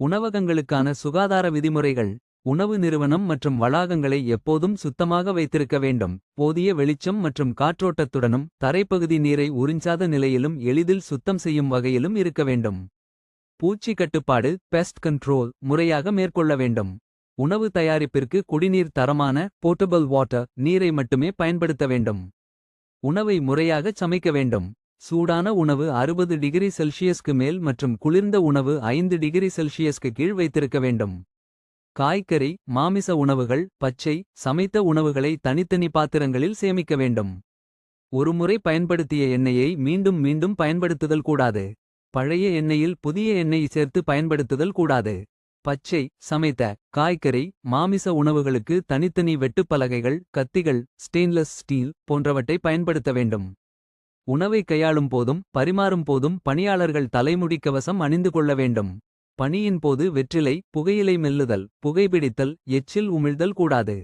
உணவகங்களுக்கான சுகாதார விதிமுறைகள். உணவு நிறுவனம் மற்றும் வளாகங்களை எப்போதும் சுத்தமாக வைத்திருக்க வேண்டும். போதிய வெளிச்சம் மற்றும் காற்றோட்டத்துடனும் தரைப்பகுதி நீரை உறிஞ்சாத நிலையிலும் எளிதில் சுத்தம் செய்யும் வகையிலும் இருக்க வேண்டும். பூச்சி கட்டுப்பாடு பெஸ்ட் கண்ட்ரோல் முறையாக மேற்கொள்ள வேண்டும். உணவு தயாரிப்பிற்கு குடிநீர் தரமான போர்ட்டபிள் வாட்டர் நீரை மட்டுமே பயன்படுத்த வேண்டும். உணவை முறையாகச் சமைக்க வேண்டும். சூடான உணவு 60 டிகிரி செல்சியஸ்க்கு மேல் மற்றும் குளிர்ந்த உணவு 5 டிகிரி செல்சியஸ்க்கு கீழ் வைத்திருக்க வேண்டும். காய்கறி மாமிச உணவுகள் பச்சை சமைத்த உணவுகளை தனித்தனி பாத்திரங்களில் சேமிக்க வேண்டும். ஒருமுறை பயன்படுத்திய எண்ணெயை மீண்டும் மீண்டும் பயன்படுத்துதல் கூடாது. பழைய எண்ணெயில் புதிய எண்ணெய் சேர்த்து பயன்படுத்துதல் கூடாது. பச்சை சமைத்த காய்கறி மாமிச உணவுகளுக்கு தனித்தனி வெட்டுப்பலகைகள் கத்திகள் ஸ்டெயின்லெஸ் ஸ்டீல் போன்றவற்றை பயன்படுத்த வேண்டும். உணவை கையாளும் போதும் பரிமாறும் போதும் பணியாளர்கள் தலைமுடி கவசம் அணிந்து கொள்ள வேண்டும். பணியின் போது வெற்றிலை புகையிலை மெல்லுதல் புகைபிடித்தல் எச்சில் உமிழ்தல் கூடாது.